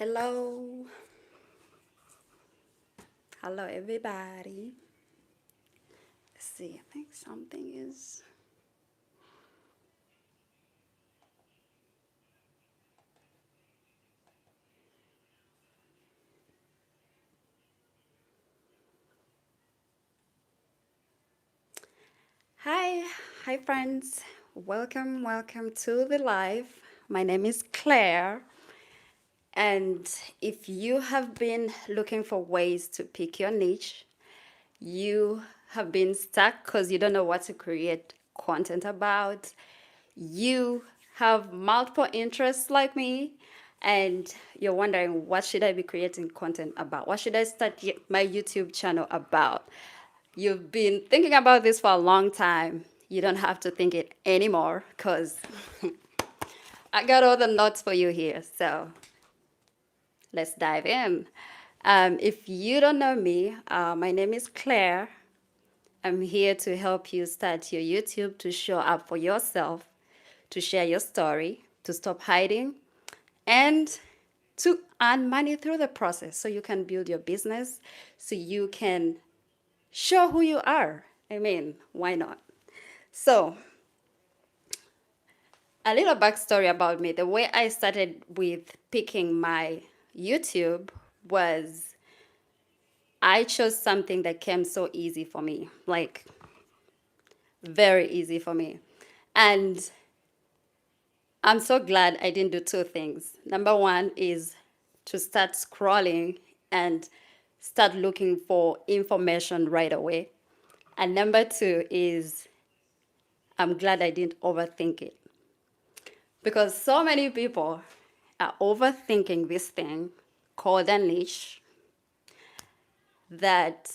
Hello. Hello, everybody. Let's see. I think something is. Hi. Hi, friends. Welcome to the live. My name is Claire. And if you have been looking for ways to pick your niche, you have been stuck because you don't know what to create content about, you have multiple interests like me, and you're wondering what should I be creating content about? What should I start my YouTube channel about? You've been thinking about this for a long time. You don't have to think it anymore because I got all the notes for you here. So let's dive in. If you don't know me, my name is Claire. I'm here to help you start your YouTube to show up for yourself, to share your story, to stop hiding, and to earn money through the process so you can build your business, so you can show who you are. I mean, why not? So, a little backstory about me. The way I started with picking my YouTube was I chose something that came so easy for me, like very easy for me. And I'm so glad I didn't do two things. Number one is to start scrolling and start looking for information right away. And number two is I'm glad I didn't overthink it. Because so many people are overthinking this thing called a niche that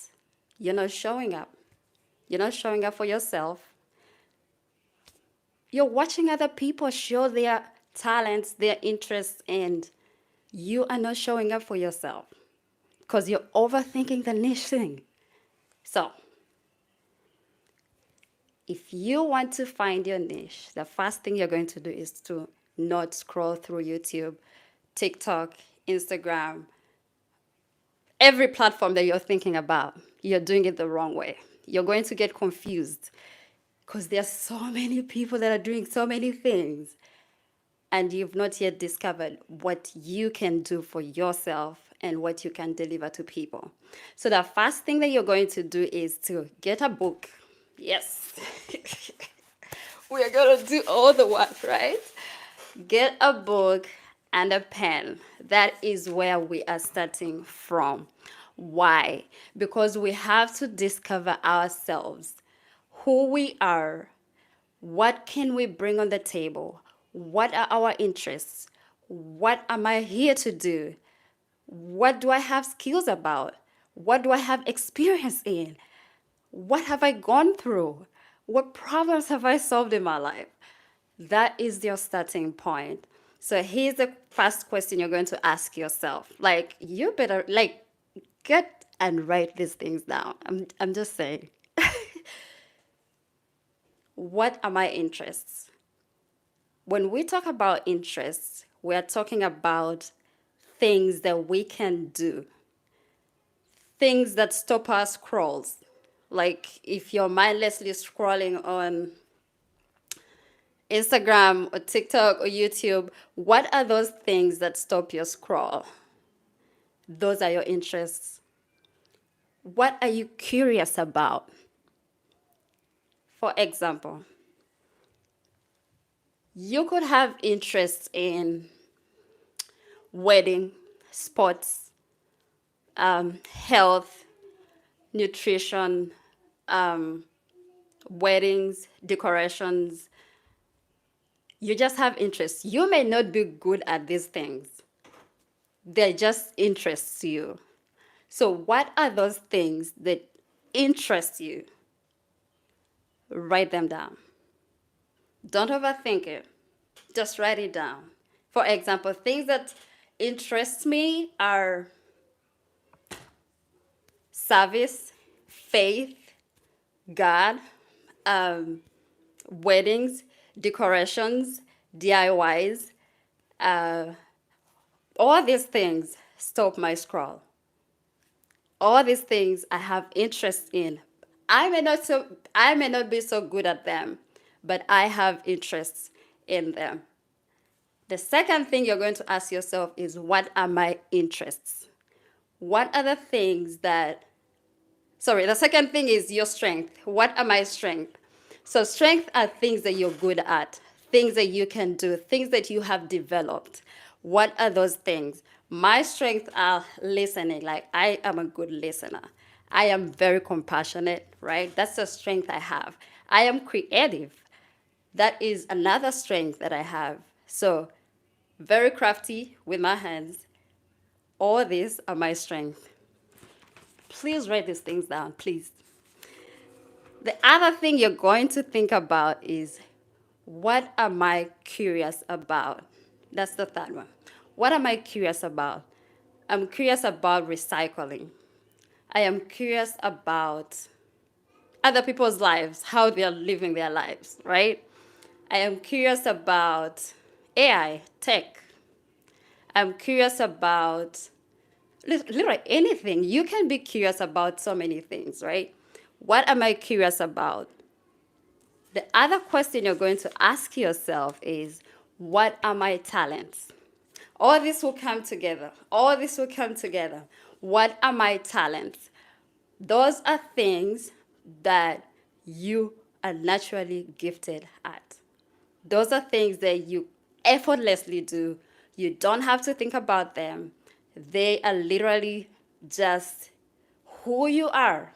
you're not showing up. You're not showing up for yourself. You're watching other people show their talents, their interests, and you are not showing up for yourself because you're overthinking the niche thing. So, if you want to find your niche, the first thing you're going to do is to not scroll through YouTube, TikTok, Instagram, every platform that you're thinking about. You're doing it the wrong way. You're going to get confused because there's so many people that are doing so many things and you've not yet discovered what you can do for yourself and what you can deliver to people. So the first thing that you're going to do is to get a book. Yes. We are going to do all the work, right? Get a book and a pen. That is where we are starting from. Why? Because we have to discover ourselves, who we are, what can we bring on the table, what are our interests, what am I here to do, what do I have skills about, what do I have experience in, what have I gone through, what problems have I solved in my life. That is your starting point. So here's the first question you're going to ask yourself. Like, you better, like, get and write these things down. I'm just saying. What are my interests? When we talk about interests, we are talking about things that we can do, things that stop our scrolls. Like if you're mindlessly scrolling on Instagram or TikTok or YouTube, what are those things that stop your scroll? Those are your interests. What are you curious about? For example, you could have interest in wedding, sports, health, nutrition, weddings, decorations. You just have interests. You may not be good at these things, they just interests you. So, what are those things that interest you? Write them down. Don't overthink it. Just write it down. For example, things that interest me are service, faith, God, um, weddings, decorations, DIYs, uh, All these things stop my scroll. All these things I have interest in. I may not be so good at them, but I have interests in them. The second thing you're going to ask yourself is, what are my interests? What are the things that Sorry, the second thing is your strength. What are my strengths? So strength are things that you're good at, things that you can do, things that you have developed. What are those things? My strengths are listening. Like, I am a good listener. I am very compassionate, right? That's a strength I have. I am creative. That is another strength that I have. So very crafty with my hands. All these are my strengths. Please write these things down, please. The other thing you're going to think about is, what am I curious about? That's the third one. What am I curious about? I'm curious about recycling. I am curious about other people's lives, how they are living their lives, right? I am curious about AI, tech. I'm curious about literally anything. You can be curious about so many things, right? What am I curious about? The other question you're going to ask yourself is, what are my talents? All this will come together. All this will come together. What are my talents? Those are things that you are naturally gifted at. Those are things that you effortlessly do. You don't have to think about them. They are literally just who you are.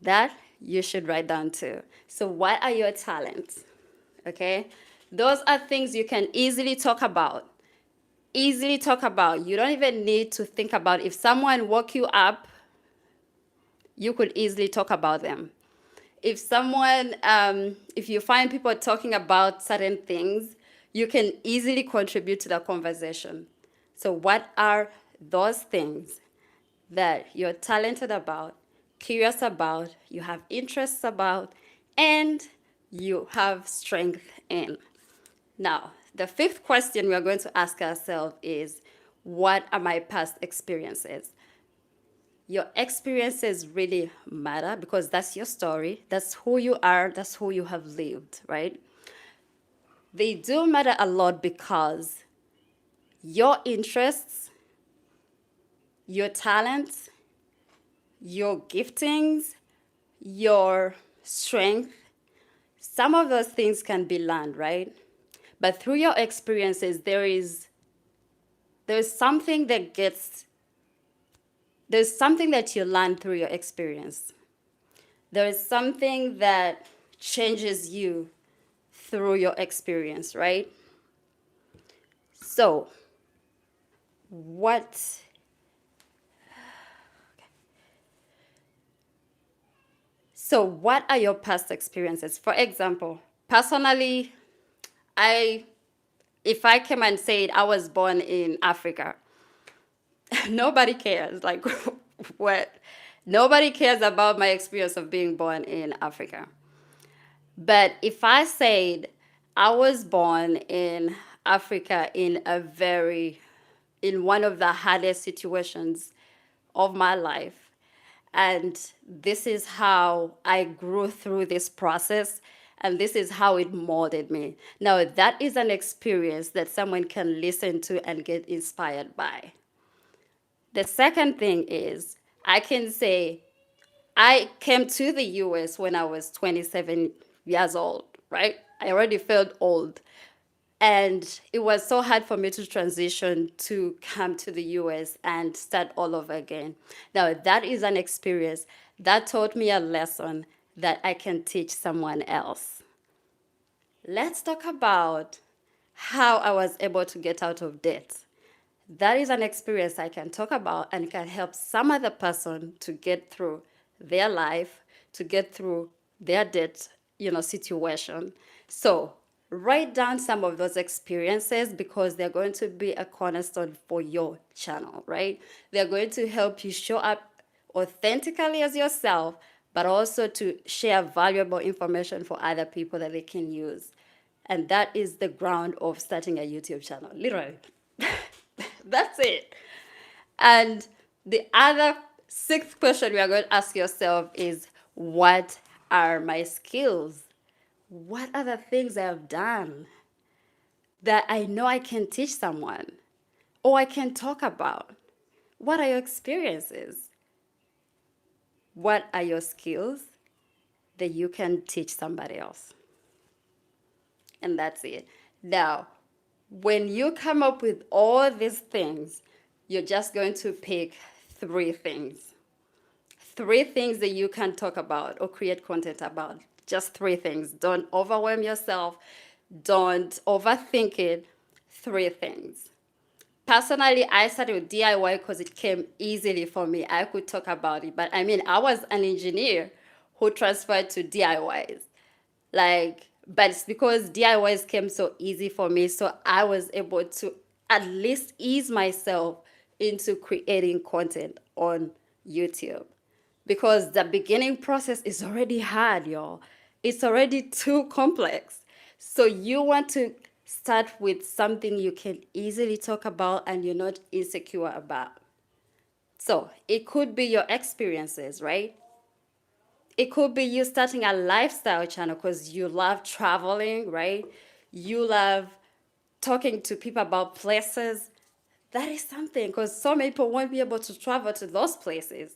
That you should write down too. So, what are your talents? Okay? Those are things you can easily talk about. Easily talk about. You don't even need to think about. If someone woke you up, you could easily talk about them. If you find people talking about certain things, you can easily contribute to the conversation. So, what are those things that you're talented about, curious about, you have interests about, and you have strength in? Now, the fifth question we are going to ask ourselves is, what are my past experiences? Your experiences really matter because that's your story, that's who you are, that's who you have lived, right? They do matter a lot because your interests, your talents, your giftings, your strength, some of those things can be learned, right? But through your experiences, there's something there's something that you learn through your experience. There is something that changes you through your experience, right? So, what what are your past experiences? For example, personally, I if I came and said I was born in Africa, nobody cares. Like, what? Nobody cares about my experience of being born in Africa. But if I said I was born in Africa in one of the hardest situations of my life, and this is how I grew through this process, and this is how it molded me. Now, that is an experience that someone can listen to and get inspired by. The second thing is, I can say I came to the US when I was 27 years old, right? I already felt old. And it was so hard for me to transition to come to the US and start all over again. Now, that is an experience that taught me a lesson that I can teach someone else. Let's talk about how I was able to get out of debt. That is an experience I can talk about and can help some other person to get through their life, to get through their debt, situation. So write down some of those experiences because they're going to be a cornerstone for your channel, right? They're going to help you show up authentically as yourself, but also to share valuable information for other people that they can use. And that is the ground of starting a YouTube channel, literally. That's it. And the other sixth question you are going to ask yourself is, what are my skills? What are the things I have done that I know I can teach someone or I can talk about? What are your experiences? What are your skills that you can teach somebody else? And that's it. Now, when you come up with all these things, you're just going to pick three things. Three things that you can talk about or create content about. Just three things. Don't overwhelm yourself. Don't overthink it. Three things. Personally, I started with DIY because it came easily for me. I could talk about it. But I mean, I was an engineer who transferred to DIYs. But it's because DIYs came so easy for me. So I was able to at least ease myself into creating content on YouTube. Because the beginning process is already hard, y'all. It's already too complex. So you want to start with something you can easily talk about and you're not insecure about. So it could be your experiences, right? It could be you starting a lifestyle channel because you love traveling, right? You love talking to people about places. That is something because some people won't be able to travel to those places.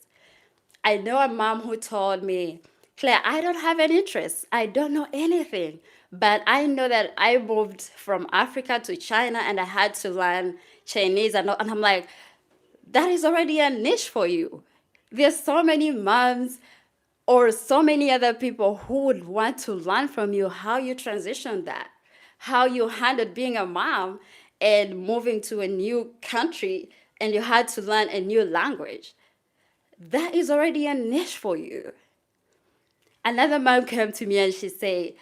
I know a mom who told me, Claire, I don't have an interest. I don't know anything. But I know that I moved from Africa to China and I had to learn Chinese. And I'm like, that is already a niche for you. There's so many moms or so many other people who would want to learn from you how you transition that, how you handled being a mom and moving to a new country and you had to learn a new language. That is already a niche for you. Another mom came to me and she said,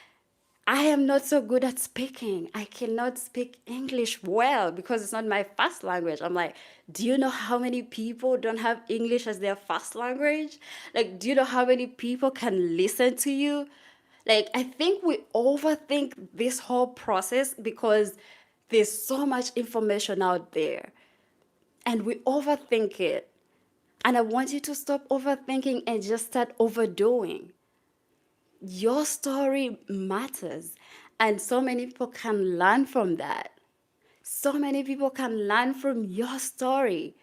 I am not so good at speaking. I cannot speak English well because it's not my first language. I'm like, do you know how many people don't have English as their first language? Like, do you know how many people can listen to you? Like, I think we overthink this whole process because there's so much information out there and we overthink it. And I want you to stop overthinking and just start overdoing. Your story matters. And so many people can learn from that. So many people can learn from your story.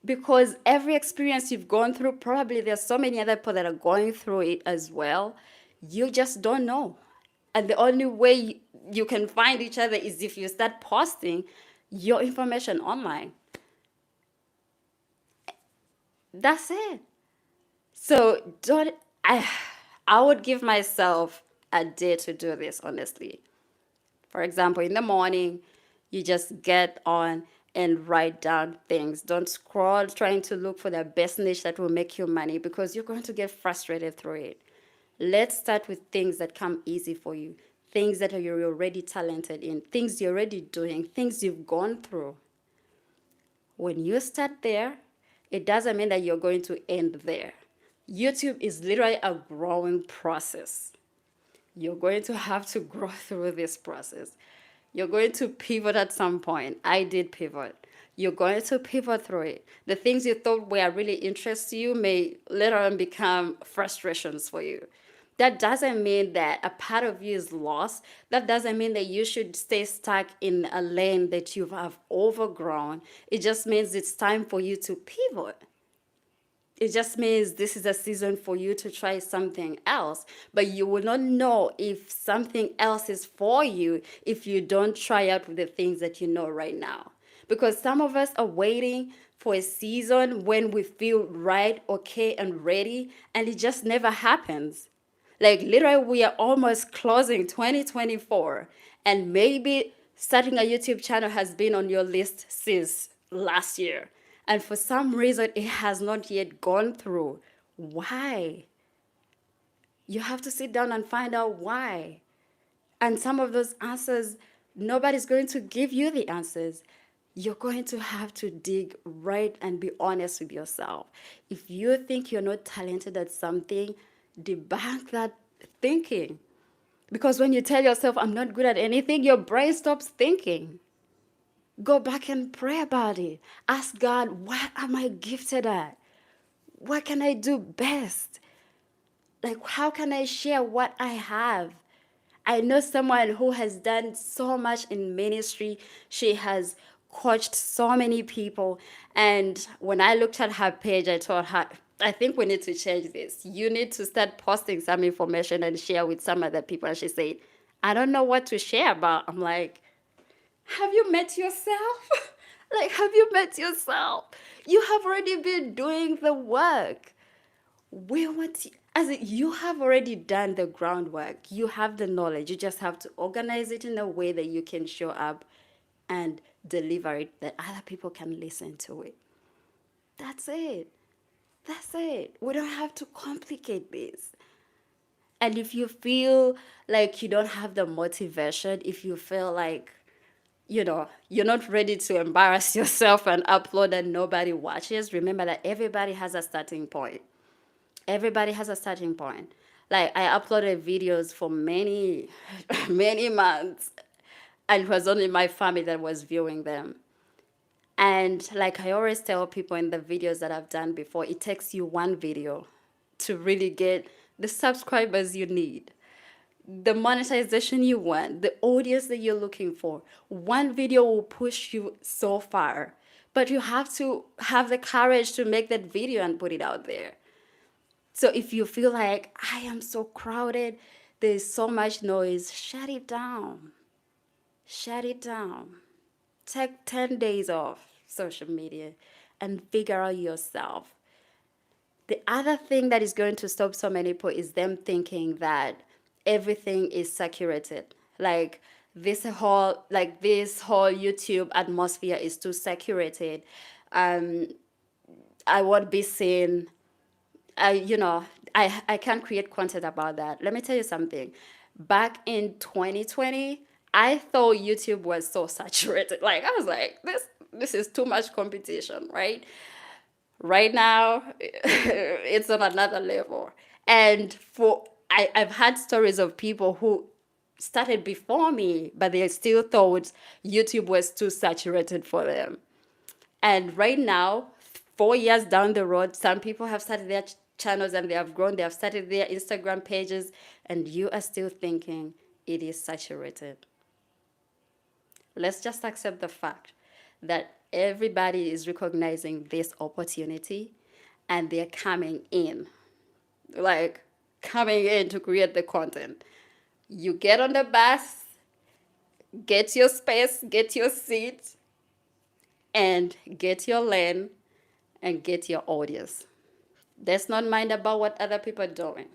Because every experience you've gone through, probably there's so many other people that are going through it as well. You just don't know. And the only way you can find each other is if you start posting your information online. That's it. So don't I would give myself a day to do this, honestly. For example, in the morning, you just get on and write down things. Don't scroll trying to look for the best niche that will make you money because you're going to get frustrated through it. Let's start with things that come easy for you, things that you're already talented in, things you're already doing, things you've gone through. When you start there, it doesn't mean that you're going to end there. YouTube is literally a growing process. You're going to have to grow through this process. You're going to pivot at some point. I did pivot. You're going to pivot through it. The things you thought were really interest to you may later on become frustrations for you. That doesn't mean that a part of you is lost. That doesn't mean that you should stay stuck in a lane that you have overgrown. It just means it's time for you to pivot. It just means this is a season for you to try something else. But you will not know if something else is for you if you don't try out with the things that you know right now. Because some of us are waiting for a season when we feel right, okay, and ready, and it just never happens. Like literally, we are almost closing 2024, and maybe starting a YouTube channel has been on your list since last year. And for some reason, it has not yet gone through. Why? You have to sit down and find out why. And some of those answers, nobody's going to give you the answers. You're going to have to dig right and be honest with yourself. If you think you're not talented at something, debunk that thinking. Because when you tell yourself, I'm not good at anything, your brain stops thinking. Go back and pray about it. Ask God, what am I gifted at? What can I do best? Like, how can I share what I have? I know someone who has done so much in ministry. She has coached so many people. And when I looked at her page, I told her, I think we need to change this. You need to start posting some information and share with some other people. And she said, I don't know what to share about. I'm like, have you met yourself? Like, have you met yourself? You have already been doing the work. We want you, as in, you have already done the groundwork. You have the knowledge. You just have to organize it in a way that you can show up and deliver it, that other people can listen to it. That's it. That's it. We don't have to complicate this. And if you feel like you don't have the motivation, if you feel like, you're not ready to embarrass yourself and upload and nobody watches, remember that everybody has a starting point. Everybody has a starting point. Like, I uploaded videos for many, many months, and it was only my family that was viewing them. And like I always tell people in the videos that I've done before, it takes you one video to really get the subscribers you need, the monetization you want, the audience that you're looking for. One video will push you so far, but you have to have the courage to make that video and put it out there. So if you feel like I am so crowded, there's so much noise, shut it down. Shut it down. Take 10 days off social media and figure out yourself. The other thing that is going to stop so many people is them thinking that everything is saturated. This whole YouTube atmosphere is too saturated. Um, I won't be seen. I can't create content about that. Let me tell you something. Back in 2020, I thought YouTube was so saturated. Like, I was like, this is too much competition, right? Right now, it's on another level. And I've had stories of people who started before me, but they still thought YouTube was too saturated for them. And right now, 4 years down the road, some people have started their channels and they have grown, they have started their Instagram pages, and you are still thinking it is saturated. Let's just accept the fact that everybody is recognizing this opportunity and they're like coming in to create the content. You get on the bus, get your space, get your seat, and get your lane and get your audience. Let's not mind about what other people are doing.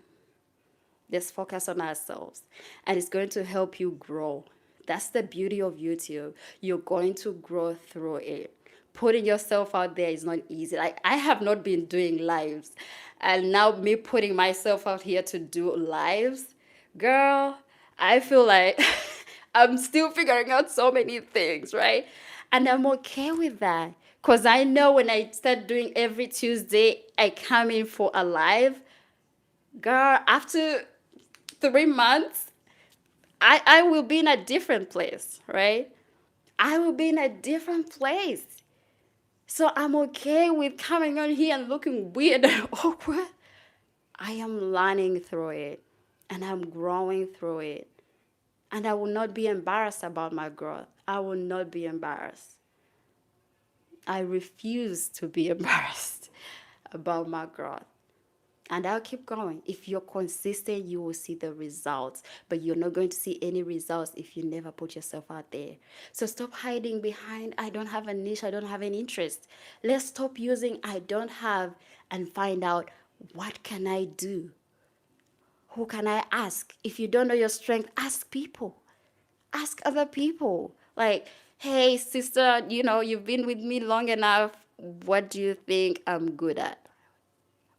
Let's focus on ourselves. And it's going to help you grow. That's the beauty of YouTube. You're going to grow through it. Putting yourself out there is not easy. Like, I have not been doing lives. And now me putting myself out here to do lives, girl, I feel like I'm still figuring out so many things, right? And I'm okay with that. Because I know when I start doing every Tuesday, I come in for a live. Girl, after 3 months, I will be in a different place, right? I will be in a different place. So I'm okay with coming on here and looking weird and awkward. I am learning through it and I'm growing through it. And I will not be embarrassed about my growth. I will not be embarrassed. I refuse to be embarrassed about my growth. And I'll keep going. If you're consistent, you will see the results. But you're not going to see any results if you never put yourself out there. So stop hiding behind, I don't have a niche, I don't have an interest. Let's stop using I don't have and find out, what can I do? Who can I ask? If you don't know your strength, ask people. Ask other people. Like, hey, sister, you've been with me long enough. What do you think I'm good at?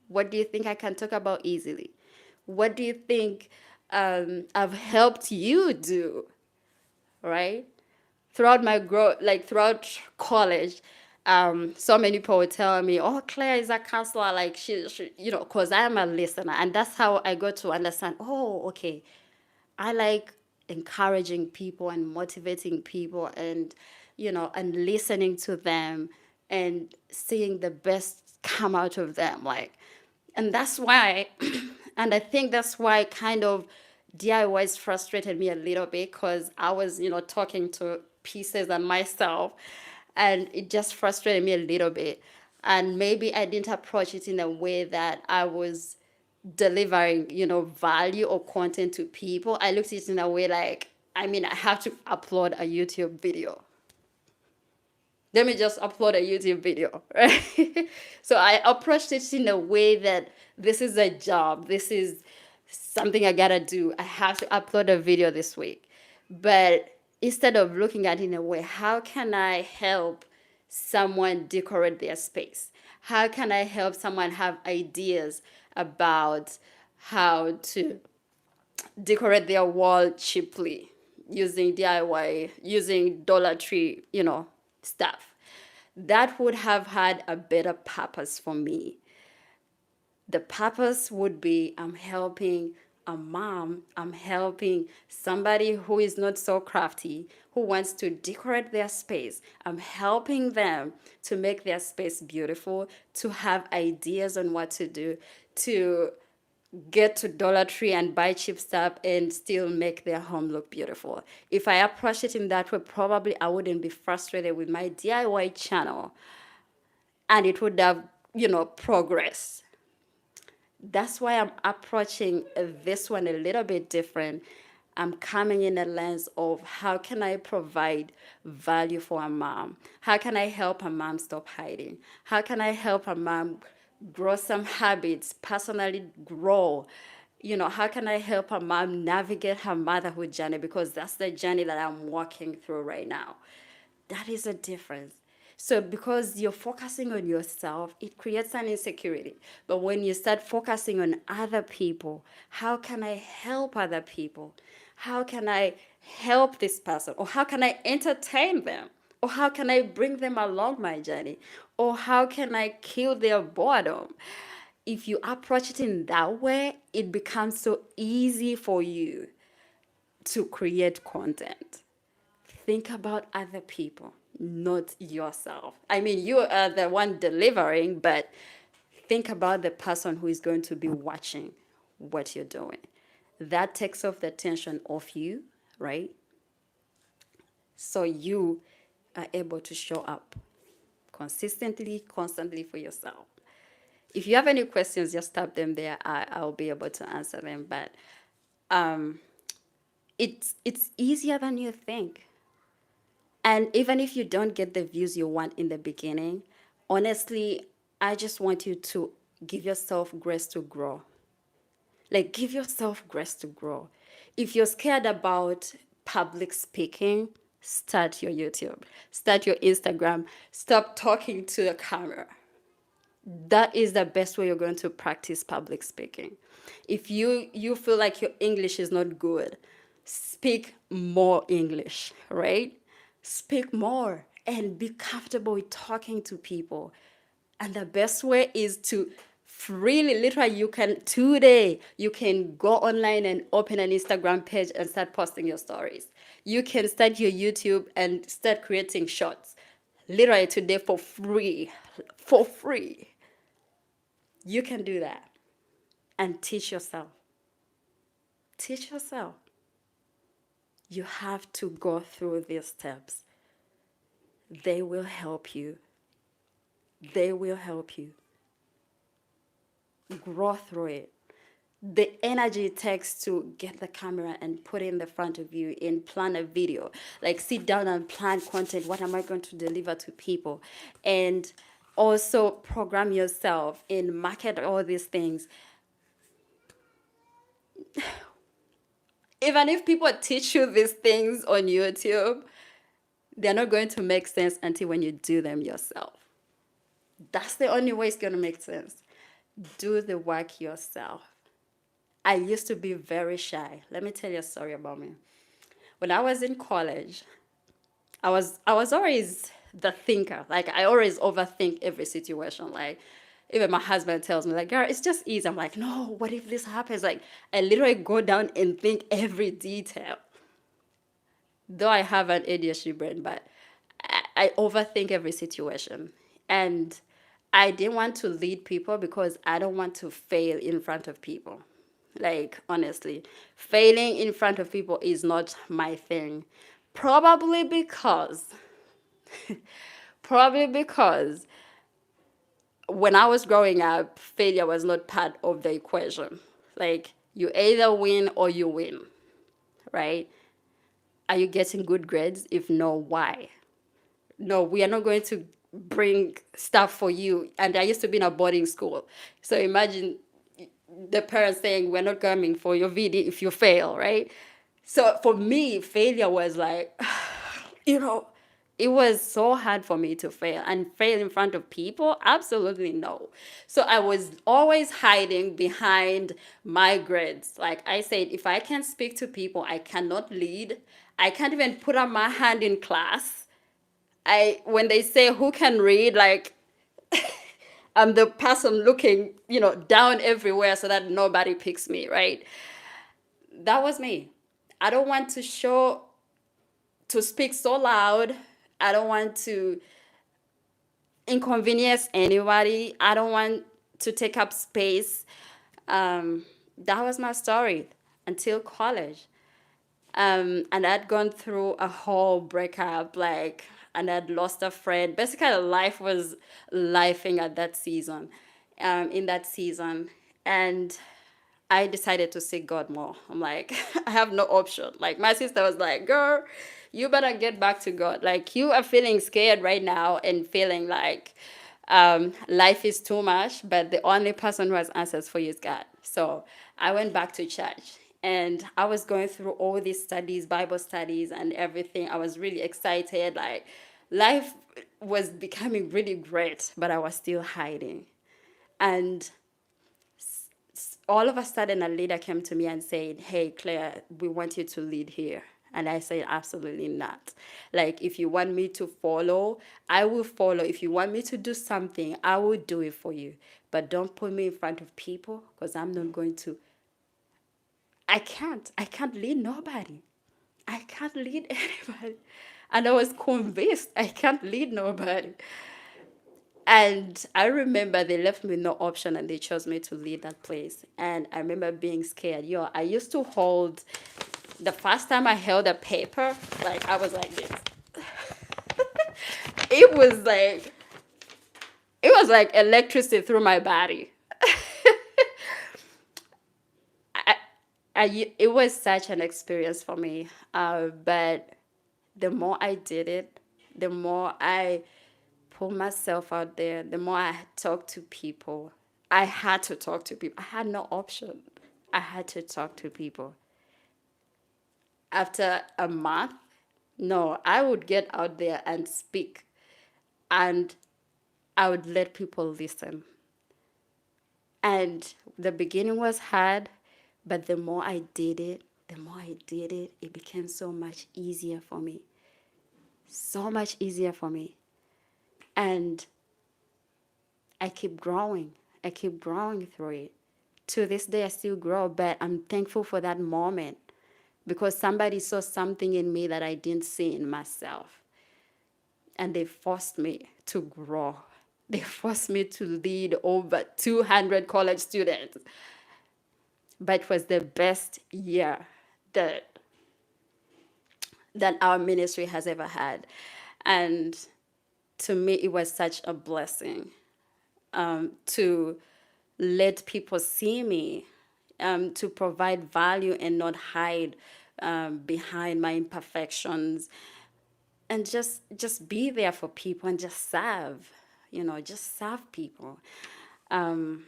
What do you think I can talk about easily? What do you think I've helped you do? Right? Throughout my growth, like throughout college, so many people would tell me, "Oh, Claire is a counselor." Like she because I am a listener, and that's how I got to understand. Oh, okay, I like encouraging people and motivating people and and listening to them and seeing the best come out of them. And that's why, and I think that's why kind of DIYs frustrated me a little bit because I was, talking to pieces and myself, and it just frustrated me a little bit. And maybe I didn't approach it in a way that I was delivering, value or content to people. I looked at it in a way like, I mean, I have to upload a YouTube video. Let me just upload a YouTube video, right? So I approached it in a way that this is a job. This is something I gotta do. I have to upload a video this week. But instead of looking at it in a way, how can I help someone decorate their space? How can I help someone have ideas about how to decorate their wall cheaply using DIY, using Dollar Tree, stuff? That would have had a better purpose for me. The purpose would be I'm helping a mom, I'm helping somebody who is not so crafty, who wants to decorate their space. I'm helping them to make their space beautiful, to have ideas on what to do, to get to Dollar Tree and buy cheap stuff and still make their home look beautiful. If I approach it in that way, probably I wouldn't be frustrated with my DIY channel, and it would have, progressed. That's why I'm approaching this one a little bit different. I'm coming in a lens of how can I provide value for a mom? How can I help a mom stop hiding? How can I help a mom grow some habits, personally grow? How can I help a mom navigate her motherhood journey? Because that's the journey that I'm walking through right now. That is a difference. So because you're focusing on yourself, it creates an insecurity. But when you start focusing on other people, how can I help other people? How can I help this person? Or how can I entertain them? Or how can I bring them along my journey? Or how can I kill their boredom? If you approach it in that way, it becomes so easy for you to create content. Think about other people, not yourself. I mean, you are the one delivering, but think about the person who is going to be watching what you're doing. That takes off the tension off you, right? So you are able to show up consistently, constantly for yourself. If you have any questions, just type them there. I'll be able to answer them. But it's easier than you think. And even if you don't get the views you want in the beginning, honestly, I just want you to give yourself grace to grow. Like, give yourself grace to grow. If you're scared about public speaking, start your YouTube, start your Instagram, stop talking to the camera. That is the best way you're going to practice public speaking. If you feel like your English is not good, speak more English, right? Speak more and be comfortable with talking to people. And the best way is to freely, literally, you can go online and open an Instagram page and start posting your stories. You can start your YouTube and start creating shorts. Literally today for free. For free. You can do that and teach yourself. Teach yourself. You have to go through these steps. They will help you. They will help you. Grow through it. The energy it takes to get the camera and put it in the front of you and plan a video. Like, sit down and plan content. What am I going to deliver to people? And also program yourself and market all these things. Even if people teach you these things on YouTube, they're not going to make sense until when you do them yourself. That's the only way it's going to make sense. Do the work yourself. I used to be very shy. Let me tell you a story about me. When I was in college, I was always the thinker. Like, I always overthink every situation. Like, even my husband tells me, like, girl, it's just easy. I'm like, no, what if this happens? Like, I literally go down and think every detail. Though I have an ADHD brain, but I overthink every situation. And I didn't want to lead people because I don't want to fail in front of people. Like, honestly, failing in front of people is not my thing. Probably because, probably because when I was growing up, failure was not part of the equation. Like, you either win or you win, right? Are you getting good grades? If no, why? No, we are not going to bring stuff for you. And I used to be in a boarding school. So imagine the parents saying, we're not coming for your VD if you fail, right? So for me, failure was like, you know, it was so hard for me to fail and fail in front of people. Absolutely no. So I was always hiding behind my grades. Like I said, if I can't speak to people, I cannot lead. I can't even put up my hand in class. When they say who can read, like I'm the person looking, down everywhere so that nobody picks me, right? That was me. I don't want to speak so loud. I don't want to inconvenience anybody. I don't want to take up space. That was my story until college. And I'd gone through a whole breakup, like, and I'd lost a friend. Basically, life was lifing at that season, in that season. And I decided to seek God more. I'm like, I have no option. Like, my sister was like, girl, you better get back to God. Like, you are feeling scared right now and feeling like life is too much, but the only person who has answers for you is God. So I went back to church and I was going through all these studies, Bible studies, and everything. I was really excited. Like, life was becoming really great, but I was still hiding. And all of a sudden a leader came to me and said, hey Claire, we want you to lead here. And I said, absolutely not. Like, if you want me to follow, I will follow. If you want me to do something, I will do it for you, but don't put me in front of people, because I'm not going to. I can't lead nobody. I can't lead anybody. And I was convinced I can't lead nobody. And I remember they left me no option and they chose me to lead that place. And I remember being scared. I used to hold, the first time I held a paper, like I was like this. It was like, electricity through my body. I, it was such an experience for me. But the more I did it, the more I put myself out there, the more I talked to people. I had to talk to people. I had no option. I had to talk to people. After a month, no, I would get out there and speak, and I would let people listen. And the beginning was hard, but the more I did it, it became so much easier for me. So much easier for me. And I keep growing. I keep growing through it. To this day, I still grow, but I'm thankful for that moment because somebody saw something in me that I didn't see in myself. And they forced me to grow. They forced me to lead over 200 college students. But it was the best year that our ministry has ever had. And to me, it was such a blessing to let people see me, to provide value and not hide behind my imperfections, and just be there for people and just serve, just serve people. And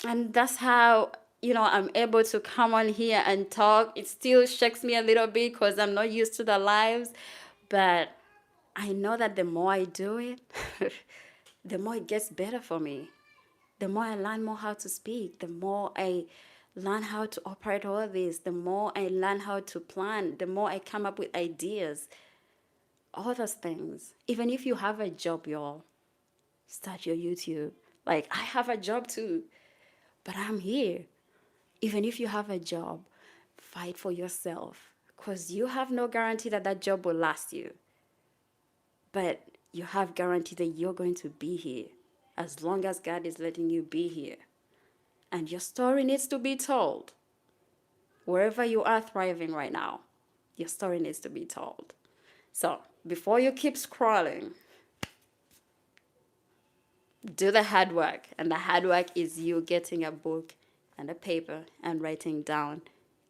that's how, I'm able to come on here and talk. It still shakes me a little bit because I'm not used to the lives, but I know that the more I do it, the more it gets better for me. The more I learn more how to speak, the more I learn how to operate all this, the more I learn how to plan, the more I come up with ideas, all those things. Even if you have a job, y'all, start your YouTube. Like, I have a job too, but I'm here. Even if you have a job, fight for yourself because you have no guarantee that that job will last you. but you have guarantee that you're going to be here as long as God is letting you be here. And your story needs to be told. Wherever you are thriving right now, your story needs to be told. So before you keep scrolling, do the hard work. And the hard work is you getting a book and a paper and writing down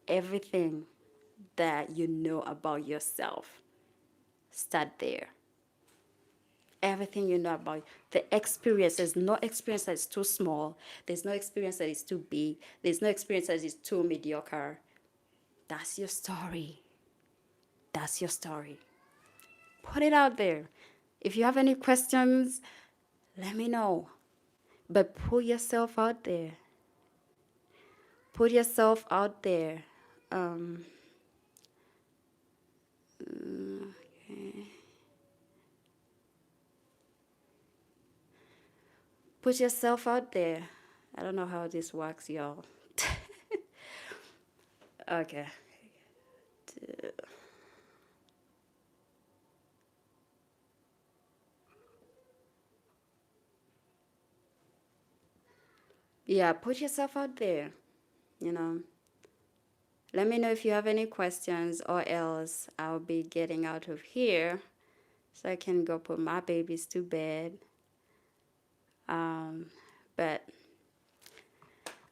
everything that you know about yourself. Start there. Everything you know about the experience. There's no experience that is too small. There's no experience that is too big. There's no experience that is too mediocre. That's your story. That's your story. Put it out there. If you have any questions, let me know. But put yourself out there. Put yourself out there. Okay. Put yourself out there. I don't know how this works, y'all. Okay. Yeah, put yourself out there. You know, let me know if you have any questions, or else I'll be getting out of here so I can go put my babies to bed. But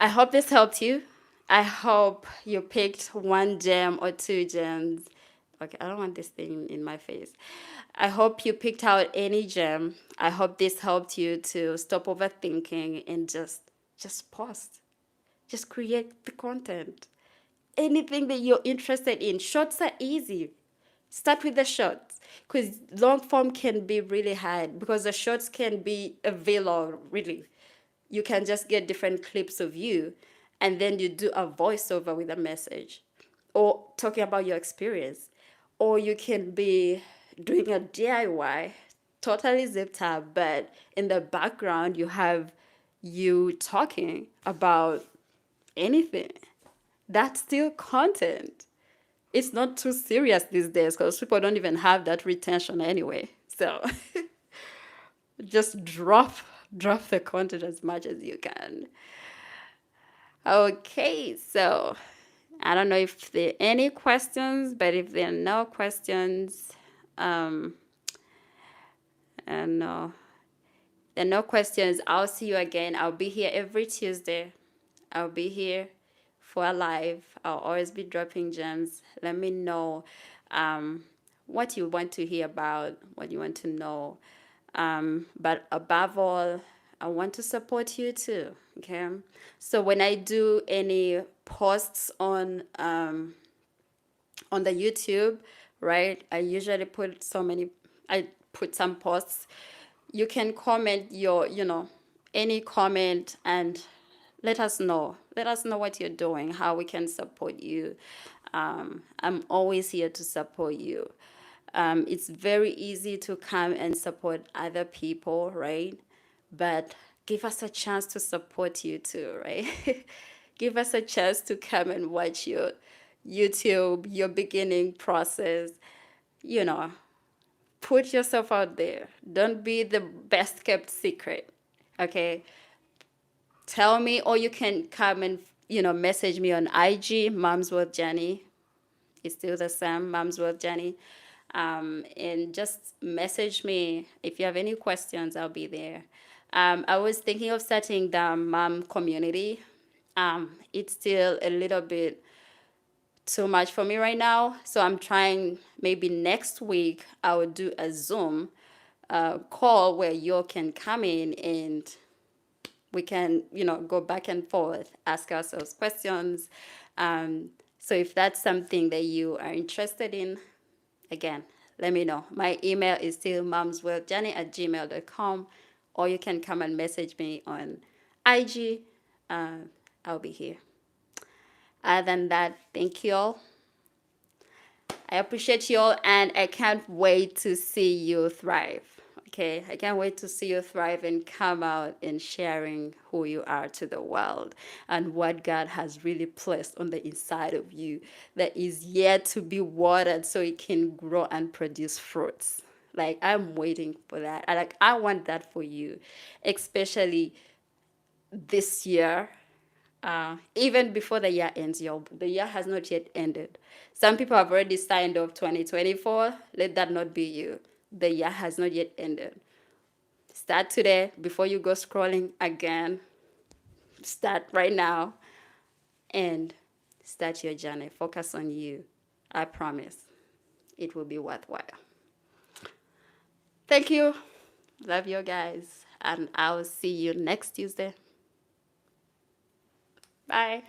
I hope this helped you. I hope you picked one gem or two gems. Okay, I don't want this thing in my face. I hope you picked out any gem. I hope this helped you to stop overthinking and just post. Just create the content. Anything that you're interested in. Shorts are easy. Start with the shorts, because long form can be really hard, because the shorts can be a veil, really. You can just get different clips of you, and then you do a voiceover with a message or talking about your experience. Or you can be doing a DIY, totally zip tab, but in the background you have you talking about anything. That's still content. It's not too serious these days because people don't even have that retention anyway. So just drop the content as much as you can. Okay, so I don't know if there are any questions, but if there are no questions, and no, there are no questions, I'll see you again. I'll be here every Tuesday. I'll be here for a live. I'll always be dropping gems. Let me know what you want to hear about, what you want to know. But above all, I want to support you too. Okay. So when I do any posts on the YouTube, right? I usually I put some posts. You can comment any comment, and let us know. Let us know what you're doing, how we can support you. I'm always here to support you. It's very easy to come and support other people, right? But give us a chance to support you too, right? Give us a chance to come and watch your YouTube, your beginning process. You know, put yourself out there. Don't be the best kept secret, okay? Tell me, or you can come and message me on IG, Moms with Jenny. It's still the same, Moms with Jenny. And just message me if you have any questions. I'll be there. I was thinking of starting the mom community. It's still a little bit too much for me right now, so I'm trying. Maybe next week I will do a Zoom call where you can come in and we can, go back and forth, ask ourselves questions. So if that's something that you are interested in, again, let me know. My email is still momswithjenny@gmail.com, or you can come and message me on IG. I'll be here. Other than that, thank you all. I appreciate you all, and I can't wait to see you thrive. Okay, I can't wait to see you thrive and come out and sharing who you are to the world and what God has really placed on the inside of you that is yet to be watered so it can grow and produce fruits. Like, I'm waiting for that. I want that for you, especially this year. Even before the year ends, the year has not yet ended. Some people have already signed off 2024. Let that not be you. The year has not yet ended. Start today before you go scrolling again. Start right now and start your journey. Focus on you. I promise it will be worthwhile. Thank you. Love you guys. And I'll see you next Tuesday. Bye.